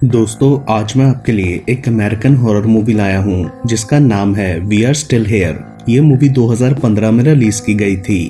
दोस्तों, आज मैं आपके लिए एक अमेरिकन हॉरर मूवी लाया हूँ जिसका नाम है वी आर स्टिल हेयर। ये मूवी 2015 में रिलीज की गई थी।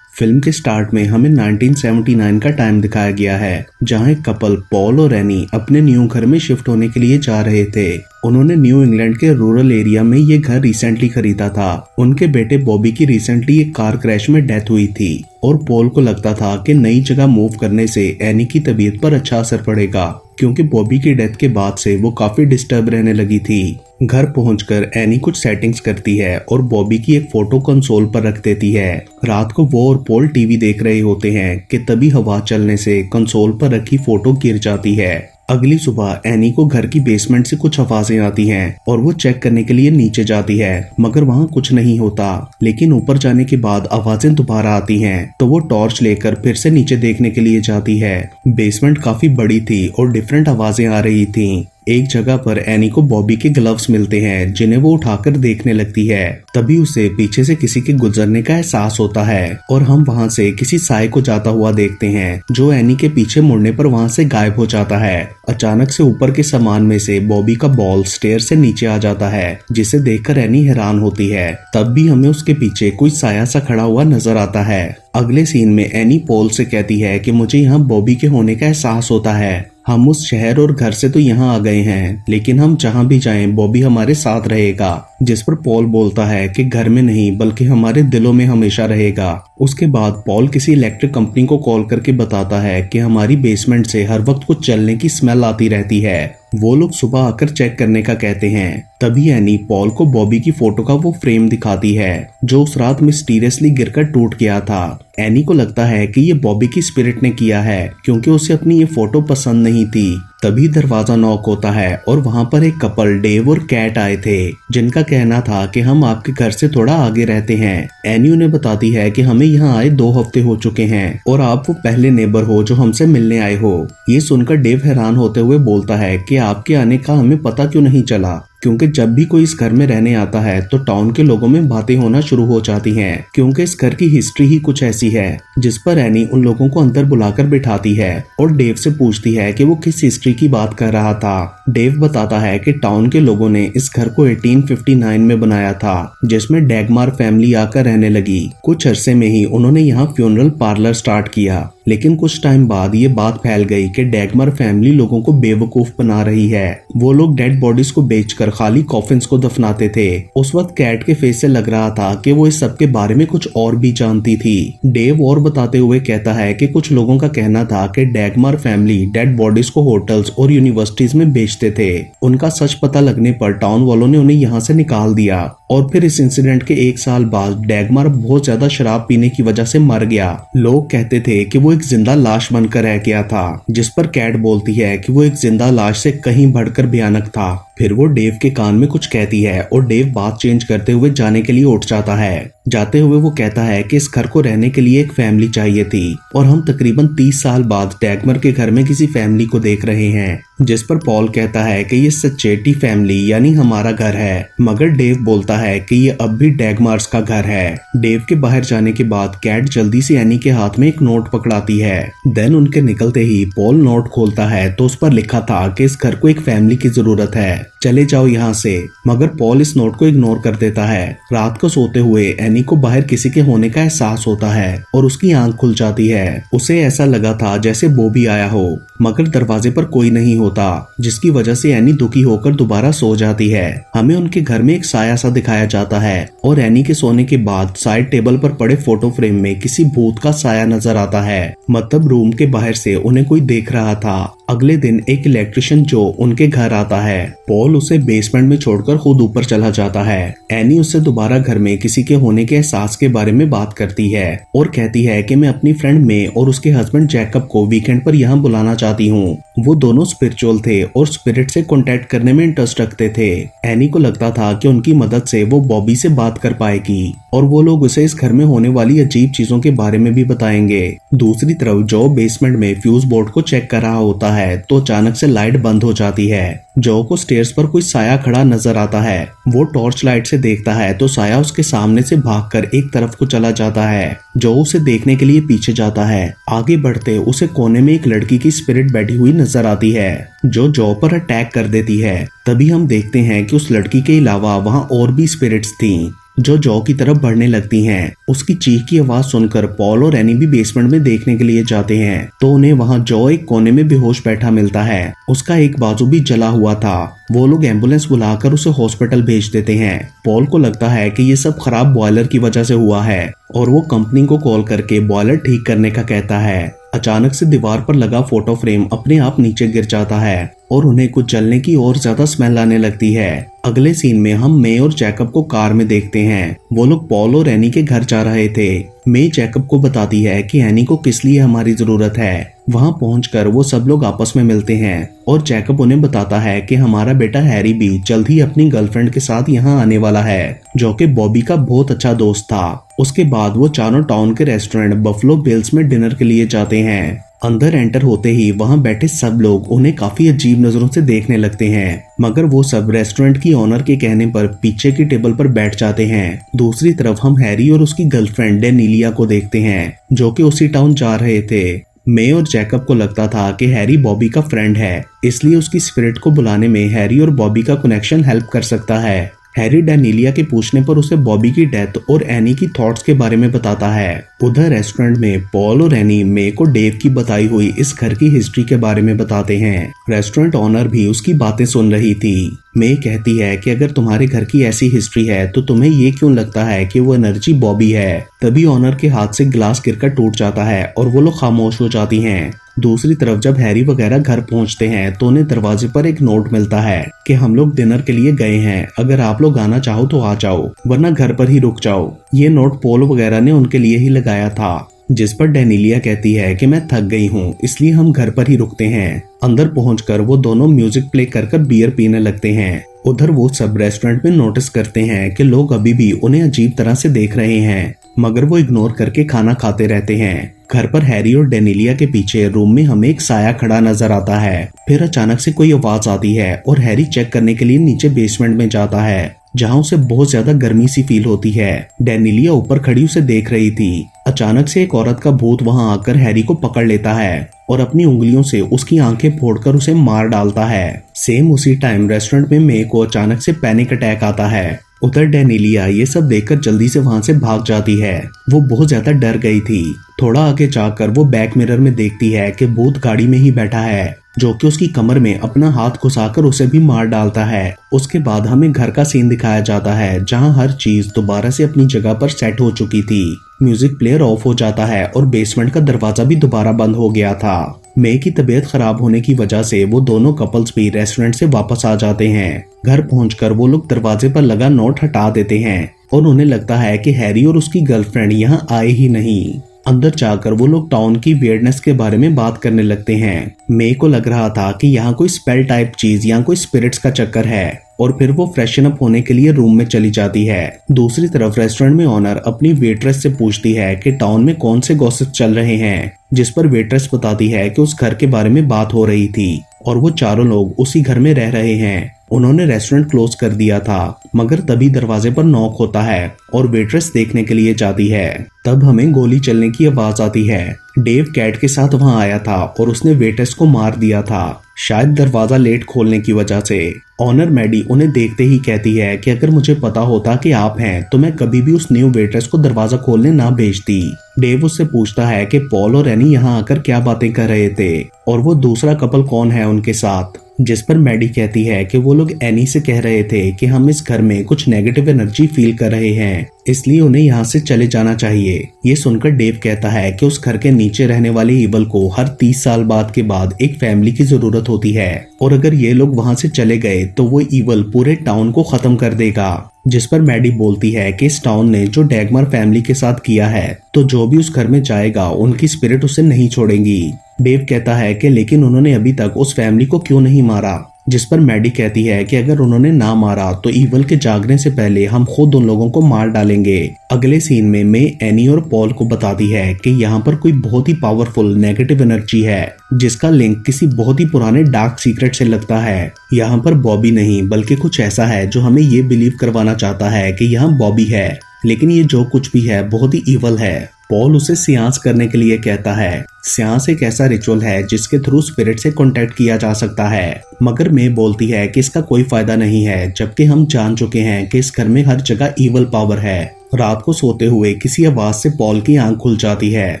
फिल्म के स्टार्ट में हमें 1979 का टाइम दिखाया गया है, जहां एक कपल पॉल और एनी अपने न्यू घर में शिफ्ट होने के लिए जा रहे थे। उन्होंने न्यू इंग्लैंड के रूरल एरिया में ये घर रिसेंटली खरीदा था। उनके बेटे बॉबी की रिसेंटली एक कार क्रैश में डेथ हुई थी और पॉल को लगता था कि नई जगह मूव करने से एनी की तबीयत पर अच्छा असर पड़ेगा, क्योंकि बॉबी की डेथ के बाद से वो काफी डिस्टर्ब रहने लगी थी। घर पहुंचकर एनी कुछ सेटिंग्स करती है और बॉबी की एक फोटो कंसोल पर रख देती है। रात को वो और पॉल टीवी देख रहे होते हैं कि तभी हवा चलने से कंसोल पर रखी फोटो गिर जाती है। अगली सुबह एनी को घर की बेसमेंट से कुछ आवाजें आती हैं और वो चेक करने के लिए नीचे जाती है, मगर वहाँ कुछ नहीं होता। लेकिन ऊपर जाने के बाद आवाजें दोबारा आती हैं, तो वो टॉर्च लेकर फिर से नीचे देखने के लिए जाती है। बेसमेंट काफी बड़ी थी और डिफरेंट आवाजें आ रही थीं। एक जगह पर एनी को बॉबी के ग्लव्स मिलते हैं, जिन्हें वो उठाकर देखने लगती है। तभी उसे पीछे से किसी के गुजरने का एहसास होता है और हम वहां से किसी साए को जाता हुआ देखते हैं, जो एनी के पीछे मुड़ने पर वहां से गायब हो जाता है। अचानक से ऊपर के सामान में से बॉबी का बॉल स्टेयर से नीचे आ जाता है, जिसे देखकर एनी हैरान होती है। तब भी हमें उसके पीछे कोई साया सा खड़ा हुआ नजर आता है। अगले सीन में एनी पॉल से कहती है कि मुझे यहाँ बॉबी के होने का एहसास होता है। हम उस शहर और घर से तो यहाँ आ गए हैं, लेकिन हम जहाँ भी जाएं बॉबी हमारे साथ रहेगा। जिस पर पॉल बोलता है कि घर में नहीं बल्कि हमारे दिलों में हमेशा रहेगा। उसके बाद पॉल किसी इलेक्ट्रिक कंपनी को कॉल करके बताता है कि हमारी बेसमेंट से हर वक्त कुछ जलने की स्मेल आती रहती है। वो लोग सुबह आकर चेक करने का कहते हैं। तभी एनी पॉल को बॉबी की फोटो का वो फ्रेम दिखाती है, जो उस रात मिस्टीरियसली गिरकर टूट गया था। एनी को लगता है कि ये बॉबी की स्पिरिट ने किया है, क्योंकि उसे अपनी ये फोटो पसंद नहीं थी। तभी दरवाजा नॉक होता है और वहां पर एक कपल डेव और कैट आए थे, जिनका कहना था कि हम आपके घर से थोड़ा आगे रहते हैं। एनी उन्हें बताती है कि हमें यहाँ आए 2 हफ्ते हो चुके हैं और आप वो पहले नेबर हो जो हमसे मिलने आए हो। ये सुनकर डेव हैरान होते हुए बोलता है कि आपके आने का हमें पता क्यों नहीं चला, क्योंकि जब भी कोई इस घर में रहने आता है तो टाउन के लोगों में बातें होना शुरू हो जाती हैं, क्योंकि इस घर की हिस्ट्री ही कुछ ऐसी है। जिस पर एनी उन लोगों को अंदर बुलाकर बिठाती है और डेव से पूछती है कि वो किस हिस्ट्री की बात कर रहा था। डेव बताता है कि टाउन के लोगों ने इस घर को 1859 में बनाया था, जिसमें डैगमार फैमिली आकर रहने लगी। कुछ अरसे में ही उन्होंने यहाँ फ्यूनरल पार्लर स्टार्ट किया, लेकिन कुछ टाइम बाद ये बात फैल गई कि डैगमार फैमिली लोगों को बेवकूफ बना रही है। वो लोग डेड बॉडीज को बेचकर खाली कॉफिन्स को दफनाते थे। उस वक्त कैट के फेस से लग रहा था कि वो इस सब के बारे में कुछ और भी जानती थी। डेव और बताते हुए कहता है कि कुछ लोगों का कहना था कि डैगमार फैमिली डेड बॉडीज को होटल्स और यूनिवर्सिटीज में बेचते थे। उनका सच पता लगने पर टाउन वालों ने उन्हें यहाँ से निकाल दिया और फिर इस इंसिडेंट के 1 साल बाद डैगमार बहुत ज्यादा शराब पीने की वजह से मर गया। लोग कहते थे कि वो एक जिंदा लाश बनकर रह गया था, जिस पर कैट बोलती है कि वो एक जिंदा लाश से कहीं बढ़कर भयानक था। फिर वो डेव के कान में कुछ कहती है और डेव बात चेंज करते हुए जाने के लिए उठ जाता है। जाते हुए वो कहता है कि इस घर को रहने के लिए एक फैमिली चाहिए थी और हम तकरीबन 30 साल बाद डैगमर के घर में किसी फैमिली को देख रहे हैं। जिस पर पॉल कहता है कि ये सचेटी फैमिली यानी हमारा घर है, मगर डेव बोलता है कि ये अब भी डैगमार्स का घर है। डेव के बाहर जाने के बाद कैट जल्दी से एनी के हाथ में एक नोट पकड़ाती है। देन उनके निकलते ही पॉल नोट खोलता है तो उस पर लिखा था कि इस घर को एक फैमिली की जरूरत है, चले जाओ यहाँ से। मगर पॉल इस नोट को इग्नोर कर देता है। रात को सोते हुए एनी को बाहर किसी के होने का एहसास होता है और उसकी आंख खुल जाती है। उसे ऐसा लगा था जैसे बॉबी आया हो, मगर दरवाजे पर कोई नहीं होता, जिसकी वजह से एनी दुखी होकर दोबारा सो जाती है। हमें उनके घर में एक साया सा दिखाया जाता है और एनी के सोने के बाद साइड टेबल पर पड़े फोटो फ्रेम में किसी भूत का साया नजर आता है, मतलब रूम के बाहर से उन्हें कोई देख रहा था। अगले दिन एक इलेक्ट्रिशियन जो उनके घर आता है, पॉल उसे बेसमेंट में छोड़कर खुद ऊपर चला जाता है। एनी उससे दोबारा घर में किसी के होने के एहसास के बारे में बात करती है और कहती है कि मैं अपनी फ्रेंड में और उसके हस्बैंड जैकब को वीकेंड पर यहाँ बुलाना चाहती हूँ। वो दोनों स्पिरिचुअल थे और स्पिरिट से कांटेक्ट करने में इंटरेस्ट रखते थे। एनी को लगता था कि उनकी मदद से वो बॉबी से बात कर पाएगी और वो लोग उसे इस घर में होने वाली अजीब चीजों के बारे में भी बताएंगे। दूसरी तरफ जो बेसमेंट में फ्यूज बोर्ड को चेक कर रहा होता है तो अचानक से लाइट बंद हो जाती है। जो को स्टेयर्स पर कोई साया खड़ा नजर आता है। वो टॉर्च लाइट से देखता है तो साया उसके सामने से भागकर एक तरफ को चला जाता है। जो उसे देखने के लिए पीछे जाता है। आगे बढ़ते उसे कोने में एक लड़की की स्पिरिट बैठी हुई नजर आती है जो पर अटैक कर देती है। तभी हम देखते हैं कि उस लड़की के अलावा वहाँ और भी स्पिरिट्स थीं जो की तरफ बढ़ने लगती हैं। उसकी चीख की आवाज सुनकर पॉल और एनी भी बेसमेंट में देखने के लिए जाते हैं तो उन्हें वहां जो एक कोने में बेहोश बैठा मिलता है। उसका एक बाजू भी जला हुआ था। वो लोग एम्बुलेंस बुलाकर उसे हॉस्पिटल भेज देते हैं। पॉल को लगता है कि ये सब खराब बॉयलर की वजह से हुआ है और वो कंपनी को कॉल करके बॉयलर ठीक करने का कहता है। अचानक से दीवार पर लगा फोटो फ्रेम अपने आप नीचे गिर जाता है और उन्हें कुछ जलने की और ज्यादा स्मेल आने लगती है। अगले सीन में हम मे और जैकब को कार में देखते हैं। वो लोग पॉल और एनी के घर जा रहे थे। मे जैकब को बताती है कि एनी को किस लिए हमारी जरूरत है। वहां पहुंचकर वो सब लोग आपस में मिलते हैं और जैकब उन्हें बताता है कि हमारा बेटा हैरी भी जल्द ही अपनी गर्लफ्रेंड के साथ यहाँ आने वाला है, जो कि बॉबी का बहुत अच्छा दोस्त था। उसके बाद वो चारों टाउन के रेस्टोरेंट बफलो बिल्स में डिनर के लिए जाते हैं। अंदर एंटर होते ही वहां बैठे सब लोग उन्हें काफी अजीब नजरों से देखने लगते हैं, मगर वो सब रेस्टोरेंट की ओनर के कहने पर पीछे की टेबल पर बैठ जाते हैं। दूसरी तरफ हम हैरी और उसकी गर्लफ्रेंड डेनिलिया को देखते हैं जो कि उसी टाउन जा रहे थे। मे और जैकब को लगता था कि हैरी बॉबी का फ्रेंड है, इसलिए उसकी स्पिरिट को बुलाने में हैरी और बॉबी का कनेक्शन हेल्प कर सकता है। हैरी डेनिलिया के पूछने पर उसे बॉबी की डेथ और एनी की थॉट्स के बारे में बताता है। उधर रेस्टोरेंट में पॉल और एनी मे को डेव की बताई हुई इस घर की हिस्ट्री के बारे में बताते हैं। रेस्टोरेंट ओनर भी उसकी बातें सुन रही थी। मे कहती है कि अगर तुम्हारे घर की ऐसी हिस्ट्री है तो तुम्हें ये क्यों लगता है कि वो एनर्जी बॉबी है। तभी ओनर के हाथ से ग्लास गिरकर टूट जाता है और वो लोग खामोश हो जाती हैं। दूसरी तरफ जब हैरी वगैरह घर पहुंचते हैं तो उन्हें दरवाजे पर एक नोट मिलता है कि हम लोग डिनर के लिए गए हैं, अगर आप लोग आना चाहो तो आ जाओ वरना घर पर ही रुक जाओ। ये नोट पॉल वगैरह ने उनके लिए ही लगाया था, जिस पर डेनिलिया कहती है कि मैं थक गई हूँ इसलिए हम घर पर ही रुकते हैं। अंदर पहुंचकर वो दोनों म्यूजिक प्ले कर बियर पीने लगते हैं। उधर वो सब रेस्टोरेंट में नोटिस करते हैं कि लोग अभी भी उन्हें अजीब तरह से देख रहे हैं, मगर वो इग्नोर करके खाना खाते रहते हैं। घर पर हैरी और डेनिलिया के पीछे रूम में हमें एक साया खड़ा नजर आता है। फिर अचानक से कोई आवाज आती है और हैरी चेक करने के लिए नीचे बेसमेंट में जाता है, जहां उसे बहुत ज्यादा गर्मी सी फील होती है। डेनिलिया ऊपर खड़ी उसे देख रही थी। अचानक से एक औरत का भूत वहां आकर हैरी को पकड़ लेता है और अपनी उंगलियों से उसकी आंखें फोड़कर उसे मार डालता है। सेम उसी टाइम रेस्टोरेंट में मे को अचानक से पैनिक अटैक आता है। उधर डेनिलिया ये सब देखकर जल्दी से वहां से भाग जाती है। वो बहुत ज्यादा डर गई थी। थोड़ा आगे जाकर वो बैक मिरर में देखती है कि भूत गाड़ी में ही बैठा है, जो कि उसकी कमर में अपना हाथ घुसाकर उसे भी मार डालता है। उसके बाद हमें घर का सीन दिखाया जाता है, जहां हर चीज दोबारा से अपनी जगह पर सेट हो चुकी थी। म्यूजिक प्लेयर ऑफ हो जाता है और बेसमेंट का दरवाजा भी दोबारा बंद हो गया था। मे की तबीयत खराब होने की वजह से वो दोनों कपल्स भी रेस्टोरेंट से वापस आ जाते हैं। घर पहुंचकर वो लोग दरवाजे पर लगा नोट हटा देते हैं और उन्हें लगता है कि हैरी और उसकी गर्लफ्रेंड यहाँ आए ही नहीं। अंदर जाकर वो लोग टाउन की वियर्डनेस के बारे में बात करने लगते हैं। मे को लग रहा था कि यहाँ कोई स्पेल टाइप चीज या कोई स्पिरिट्स का चक्कर है और फिर वो फ्रेशन अप होने के लिए रूम में चली जाती है। दूसरी तरफ रेस्टोरेंट में ओनर अपनी वेट्रेस से पूछती है कि टाउन में कौन से गॉसिप चल रहे हैं, जिस पर वेट्रेस बताती है कि उस घर के बारे में बात हो रही थी और वो चारों लोग उसी घर में रह रहे हैं। उन्होंने रेस्टोरेंट क्लोज कर दिया था, मगर तभी दरवाजे पर नॉक होता है और वेट्रेस देखने के लिए जाती है। तब हमें गोली चलने की आवाज आती है। डेव कैट के साथ वहां आया था और उसने वेट्रेस को मार दिया था, शायद दरवाजा लेट खोलने की वजह से। ऑनर मैडी उन्हें देखते ही कहती है कि अगर मुझे पता होता कि आप हैं तो मैं कभी भी उस न्यू वेट्रेस को दरवाजा खोलने ना भेजती। डेव उससे पूछता है कि पॉल और एनी यहाँ आकर क्या बातें कर रहे थे और वो दूसरा कपल कौन है उनके साथ, जिस पर मैडी कहती है कि वो लोग एनी से कह रहे थे कि हम इस घर में कुछ नेगेटिव एनर्जी फील कर रहे हैं, इसलिए उन्हें यहाँ से चले जाना चाहिए। ये सुनकर डेव कहता है कि उस घर के नीचे रहने वाले ईवल को हर 30 साल बाद के बाद एक फैमिली की जरूरत होती है और अगर ये लोग वहाँ से चले गए तो वो ईवल पूरे टाउन को खत्म कर देगा। जिस पर मैडी बोलती है कि इस टाउन ने जो डैगमर फैमिली के साथ किया है तो जो भी उस घर में जाएगा उनकी स्पिरिट उसे नहीं छोड़ेंगी। डेव कहता है कि लेकिन उन्होंने अभी तक उस फैमिली को क्यों नहीं मारा। जिस पर मैडी कहती है कि अगर उन्होंने ना मारा तो ईवल के जागने से पहले हम खुद उन लोगों को मार डालेंगे। अगले सीन में मे एनी और पॉल को बताती है कि यहाँ पर कोई बहुत ही पावरफुल नेगेटिव एनर्जी है जिसका लिंक किसी बहुत ही पुराने डार्क सीक्रेट से लगता है। यहाँ पर बॉबी नहीं बल्कि कुछ ऐसा है जो हमें ये बिलीव करवाना चाहता है कि यहाँ बॉबी है, लेकिन ये जो कुछ भी है बहुत ही ईवल है। पॉल उसे सियांस करने के लिए कहता है। सियांस एक ऐसा रिचुअल है जिसके थ्रू स्पिरिट से कांटेक्ट किया जा सकता है, मगर मे बोलती है कि इसका कोई फायदा नहीं है, जबकि हम जान चुके हैं कि इस घर में हर जगह ईवल पावर है। रात को सोते हुए किसी आवाज से पॉल की आंख खुल जाती है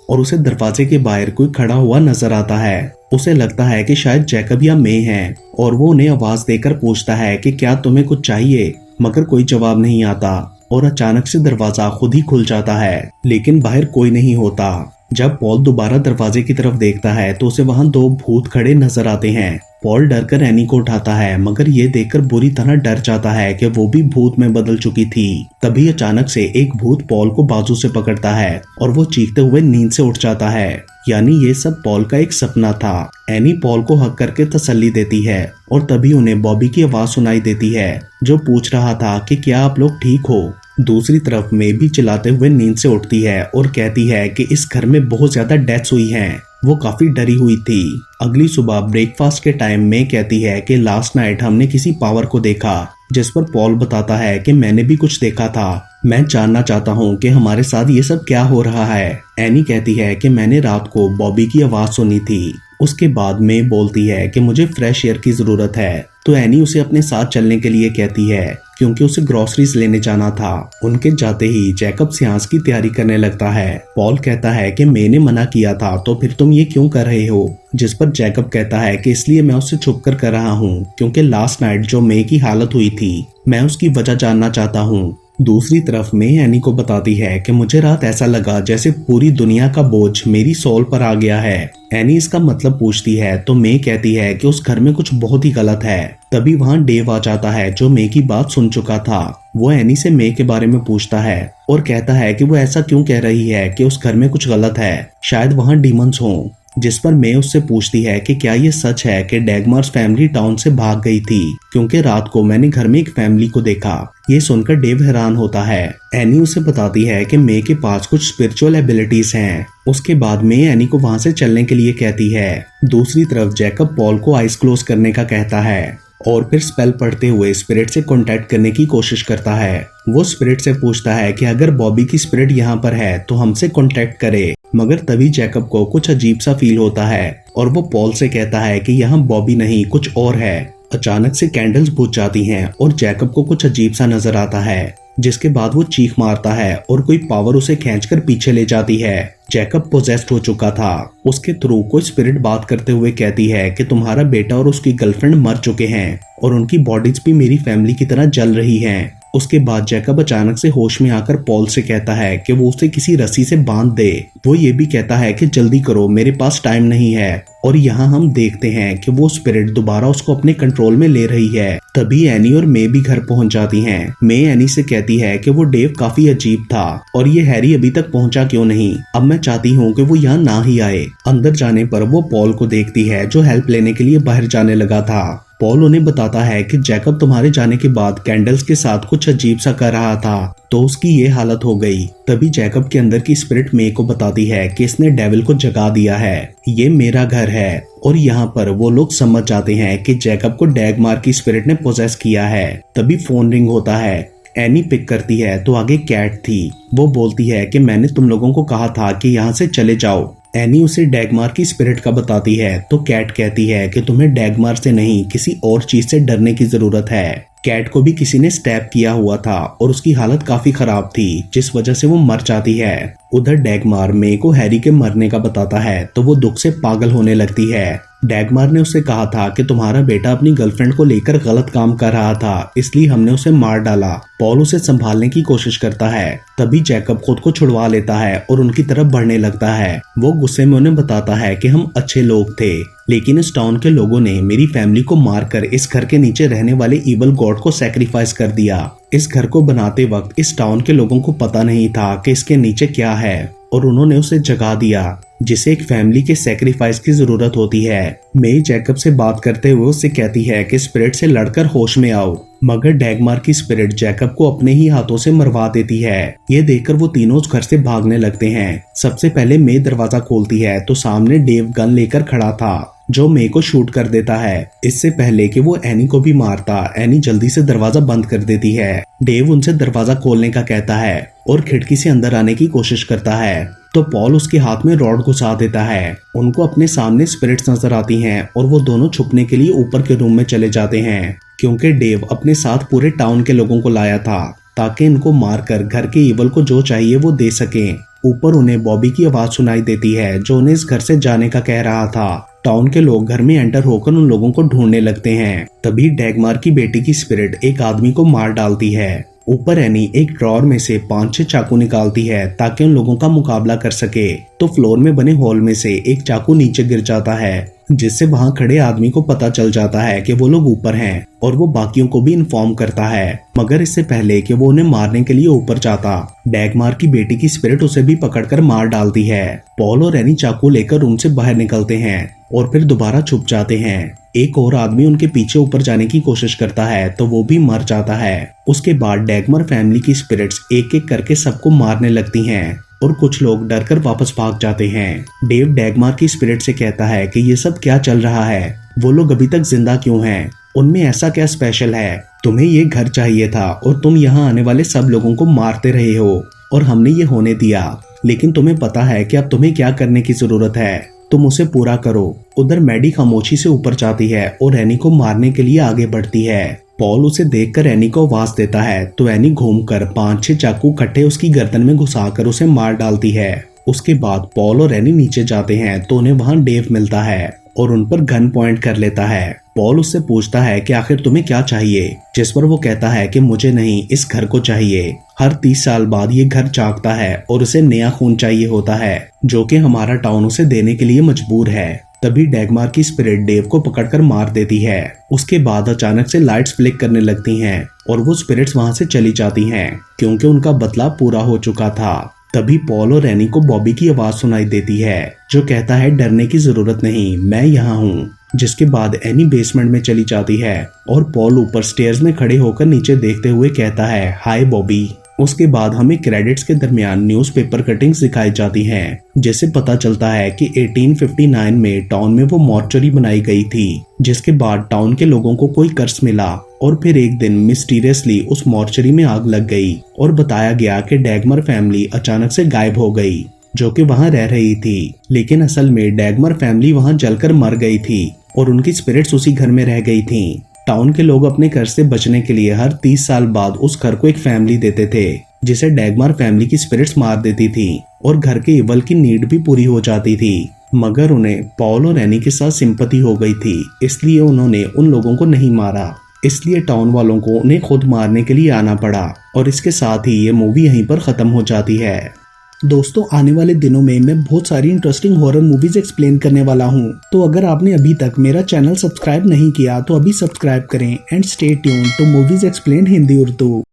और उसे दरवाजे के बाहर कोई खड़ा हुआ नजर आता है। उसे लगता है कि शायद जैकब या मे हैं और वो उन्हें आवाज देकर पूछता है कि क्या तुम्हें कुछ चाहिए, मगर कोई जवाब नहीं आता और अचानक से दरवाजा खुद ही खुल जाता है, लेकिन बाहर कोई नहीं होता। जब पॉल दोबारा दरवाजे की तरफ देखता है तो उसे वहां दो भूत खड़े नजर आते हैं। पॉल डरकर एनी को उठाता है, मगर ये देखकर बुरी तरह डर जाता है कि वो भी भूत में बदल चुकी थी। तभी अचानक से एक भूत पॉल को बाजू से पकड़ता है और वो चीखते हुए नींद से उठ जाता है। यानी ये सब पॉल का एक सपना था। एनी पॉल को हक करके तसल्ली देती है और तभी उन्हें बॉबी की आवाज सुनाई देती है जो पूछ रहा था कि क्या आप लोग ठीक हो। दूसरी तरफ मे भी चिल्लाते हुए नींद से उठती है और कहती है कि इस घर में बहुत ज्यादा डेथ्स हुई हैं। वो काफी डरी हुई थी। अगली सुबह ब्रेकफास्ट के टाइम में कहती है कि लास्ट नाइट हमने किसी पावर को देखा, जिस पर पॉल बताता है कि मैंने भी कुछ देखा था। मैं जानना चाहता हूँ कि हमारे साथ ये सब क्या हो रहा है। एनी कहती है कि मैंने रात को बॉबी की आवाज सुनी थी। उसके बाद में बोलती है कि मुझे फ्रेश एयर की जरूरत है, तो एनी उसे अपने साथ चलने के लिए कहती है क्योंकि उसे ग्रोसरीज लेने जाना था। उनके जाते ही जैकब सियांस की तैयारी करने लगता है। पॉल कहता है कि मैंने मना किया था, तो फिर तुम ये क्यों कर रहे हो, जिस पर जैकब कहता है कि इसलिए मैं उससे छुप कर रहा हूँ क्योंकि लास्ट नाइट जो मे की हालत हुई थी मैं उसकी वजह जानना चाहता हूँ। दूसरी तरफ में एनी को बताती है कि मुझे रात ऐसा लगा जैसे पूरी दुनिया का बोझ मेरी सोल पर आ गया है। एनी इसका मतलब पूछती है तो मे कहती है कि उस घर में कुछ बहुत ही गलत है। तभी वहां डेव आ जाता है जो मे की बात सुन चुका था। वो एनी से मे के बारे में पूछता है और कहता है कि वो ऐसा क्यों कह रही है कि उस घर में कुछ गलत है, शायद वहां डीमंस हों। जिस पर मे उससे पूछती है कि क्या ये सच है कि डैगमार्स फैमिली टाउन से भाग गई थी, क्योंकि रात को मैंने घर में एक फैमिली को देखा। ये सुनकर डेव हैरान होता है। एनी उसे बताती है कि मे के पास कुछ स्पिरिचुअल एबिलिटीज हैं। उसके बाद मे एनी को वहां से चलने के लिए कहती है। दूसरी तरफ जैकब पॉल को आइज क्लोज करने का कहता है और फिर स्पेल पढ़ते हुए स्पिरिट से कांटेक्ट करने की कोशिश करता है। वो स्पिरिट से पूछता है कि अगर बॉबी की स्पिरिट यहाँ पर है तो हमसे कांटेक्ट करे, मगर तभी जैकब को कुछ अजीब सा फील होता है और वो पॉल से कहता है कि यहाँ बॉबी नहीं कुछ और है। अचानक से कैंडल्स बुझ जाती हैं और जैकब को कुछ अजीब सा नजर आता है, जिसके बाद वो चीख मारता है और कोई पावर उसे खींचकर पीछे ले जाती है। जैकब पोजेस्ड हो चुका था। उसके थ्रू कोई स्पिरिट बात करते हुए कहती है कि तुम्हारा बेटा और उसकी गर्लफ्रेंड मर चुके हैं और उनकी बॉडीज भी मेरी फैमिली की तरह जल रही हैं। उसके बाद जैकब अचानक से होश में आकर पॉल से कहता है कि वो उसे किसी रस्सी से बांध दे। वो ये भी कहता है कि जल्दी करो, मेरे पास टाइम नहीं है। और यहाँ हम देखते हैं कि वो स्पिरिट दोबारा उसको अपने कंट्रोल में ले रही है। तभी एनी और मे भी घर पहुंच जाती हैं। मे एनी से कहती है कि वो डेव काफी अजीब था और ये हैरी अभी तक पहुंचा क्यों नहीं। अब मैं चाहती हूँ कि वो यहाँ ना ही आए। अंदर जाने पर वो पॉल को देखती है जो हेल्प लेने के लिए बाहर जाने लगा था। पॉल उन्हें बताता है कि जैकब तुम्हारे जाने के बाद कैंडल्स के साथ कुछ अजीब सा कर रहा था तो उसकी ये हालत हो गई। तभी जैकब के अंदर की स्पिरिट मे को बताती है कि इसने डेविल को जगा दिया है, ये मेरा घर है। और यहाँ पर वो लोग समझ जाते हैं कि जैकब को डैगमार की स्पिरिट ने पोजेस किया है। तभी फोन रिंग होता है। एनी पिक करती है तो आगे कैट थी। वो बोलती है कि मैंने तुम लोगों को कहा था कि यहाँ से चले जाओ। एनी उसे डैगमार की स्पिरिट का बताती है तो कैट कहती है कि तुम्हें डैगमार से नहीं किसी और चीज से डरने की जरूरत है। कैट को भी किसी ने स्टैब किया हुआ था और उसकी हालत काफी खराब थी, जिस वजह से वो मर जाती है। उधर डैगमार मे को हैरी के मरने का बताता है तो वो दुख से पागल होने लगती है। डैगमार ने उसे कहा था कि तुम्हारा बेटा अपनी गर्लफ्रेंड को लेकर गलत काम कर रहा था, इसलिए हमने उसे मार डाला। पॉल उसे संभालने की कोशिश करता है। तभी जैकब खुद को छुड़वा लेता है और उनकी तरफ बढ़ने लगता है। वो गुस्से में उन्हें बताता है कि हम अच्छे लोग थे, लेकिन इस टाउन के लोगों ने मेरी फैमिली को मारकर इस घर के नीचे रहने वाले इवल गॉड को सैक्रिफाइस कर दिया। इस घर को बनाते वक्त इस टाउन के लोगों को पता नहीं था कि इसके नीचे क्या है और उन्होंने उसे जगा दिया। जिसे एक फैमिली के सेक्रीफाइस की जरूरत होती है। मे जैकब से बात करते हुए उससे कहती है कि स्पिरिट से लड़कर होश में आओ, मगर डैगमार की स्पिरिट जैकब को अपने ही हाथों से मरवा देती है। ये देखकर वो तीनों उस घर से भागने लगते हैं। सबसे पहले मे दरवाजा खोलती है तो सामने डेव गन लेकर खड़ा था, जो मे को शूट कर देता है। इससे पहले कि वो एनी को भी मारता, एनी जल्दी से दरवाजा बंद कर देती है। डेव उनसे दरवाजा खोलने का कहता है और खिड़की से अंदर आने की कोशिश करता है, तो पॉल उसके हाथ में रॉड घुसा देता है। उनको अपने सामने स्पिरिट्स नजर आती हैं और वो दोनों छुपने के लिए ऊपर के रूम में चले जाते हैं, क्योंकि डेव अपने साथ पूरे टाउन के लोगों को लाया था ताकि इनको मारकर घर के ईवल को जो चाहिए वो दे सकें। ऊपर उन्हें बॉबी की आवाज सुनाई देती है जो उन्हें इस घर से जाने का कह रहा था। टाउन के लोग घर में एंटर होकर उन लोगों को ढूंढने लगते हैं। तभी डैगमार की बेटी की स्पिरिट एक आदमी को मार डालती है। ऊपर एनी एक ड्रॉर में से 5-6 चाकू निकालती है ताकि उन लोगों का मुकाबला कर सके, तो फ्लोर में बने हॉल में से एक चाकू नीचे गिर जाता है, जिससे वहां खड़े आदमी को पता चल जाता है कि वो लोग ऊपर हैं और वो बाकियों को भी इन्फॉर्म करता है। मगर इससे पहले कि वो उन्हें मारने के लिए ऊपर जाता, डैगमार की बेटी की स्पिरिट उसे भी पकड़कर मार डालती है। पॉल और एनी चाकू लेकर रूम से बाहर निकलते हैं और फिर दोबारा छुप जाते हैं। एक और आदमी उनके पीछे ऊपर जाने की कोशिश करता है तो वो भी मर जाता है। उसके बाद डैगमार फैमिली की स्पिरिट्स एक एक करके सबको मारने लगती हैं और कुछ लोग डरकर वापस भाग जाते हैं। डेव डैगमार की स्पिरिट से कहता है कि ये सब क्या चल रहा है, वो लोग अभी तक जिंदा क्यों हैं, उनमें ऐसा क्या स्पेशल है, तुम्हें ये घर चाहिए था और तुम यहाँ आने वाले सब लोगों को मारते रहे हो और हमने ये होने दिया, लेकिन तुम्हें पता है कि अब तुम्हें क्या करने की जरूरत है, तुम उसे पूरा करो। उधर मैडी खामोशी से ऊपर जाती है और एनी को मारने के लिए आगे बढ़ती है। पॉल उसे देखकर एनी को आवाज देता है तो एनी घूमकर 5-6 चाकू कट्टे उसकी गर्दन में घुसाकर उसे मार डालती है। उसके बाद पॉल और एनी नीचे जाते हैं तो उन्हें वहां डेव मिलता है और उन पर गन पॉइंट कर लेता है। पॉल उससे पूछता है कि आखिर तुम्हें क्या चाहिए, जिस पर वो कहता है कि मुझे नहीं, इस घर को चाहिए। हर 30 साल बाद ये घर जागता है और उसे नया खून चाहिए होता है, जो कि हमारा टाउन उसे देने के लिए मजबूर है। तभी डैगमार की स्पिरिट डेव को पकड़कर मार देती है। उसके बाद अचानक से लाइट्स फ्लिक करने लगती हैं और वो स्पिरिट्स वहां से चली जाती हैं, क्योंकि उनका बदला पूरा हो चुका था। तभी पॉल और एनी को बॉबी की आवाज सुनाई देती है, जो कहता है डरने की जरूरत नहीं, मैं यहाँ हूँ। जिसके बाद एनी बेसमेंट में चली जाती है और पॉल ऊपर स्टेयर्स में खड़े होकर नीचे देखते हुए कहता है हाय बॉबी। उसके बाद हमें क्रेडिट्स के दरमियान न्यूज़पेपर कटिंग्स दिखाई जाती हैं, जिससे पता चलता है कि 1859 में टाउन में वो मॉर्चरी बनाई गई थी, जिसके बाद टाउन के लोगों को कोई कर्ज मिला और फिर एक दिन मिस्टीरियसली उस मॉर्चरी में आग लग गई और बताया गया कि डैगमार फैमिली अचानक से गायब हो गई, जो कि वहां रह रही थी, लेकिन असल में डैगमार फैमिली वहां जलकर मर गई थी और उनकी स्पिरिट्स उसी घर में रह गई थी। टाउन के लोग अपने घर से बचने के लिए हर 30 साल बाद उस घर को एक फैमिली देते थे, जिसे डैगमार फैमिली की स्पिरिट्स मार देती थी और घर के इवल की नीड भी पूरी हो जाती थी। मगर उन्हें पॉल और एनी के साथ सिंपैथी हो गई थी, इसलिए उन्होंने उन लोगों को नहीं मारा। इसलिए टाउन वालों को उन्हें खुद मारने के लिए आना पड़ा और इसके साथ ही ये मूवी यहीं पर खत्म हो जाती है। दोस्तों, आने वाले दिनों में मैं बहुत सारी इंटरेस्टिंग हॉरर मूवीज एक्सप्लेन करने वाला हूं, तो अगर आपने अभी तक मेरा चैनल सब्सक्राइब नहीं किया तो अभी सब्सक्राइब करें and stay tuned to movies explain Hindi Urdu.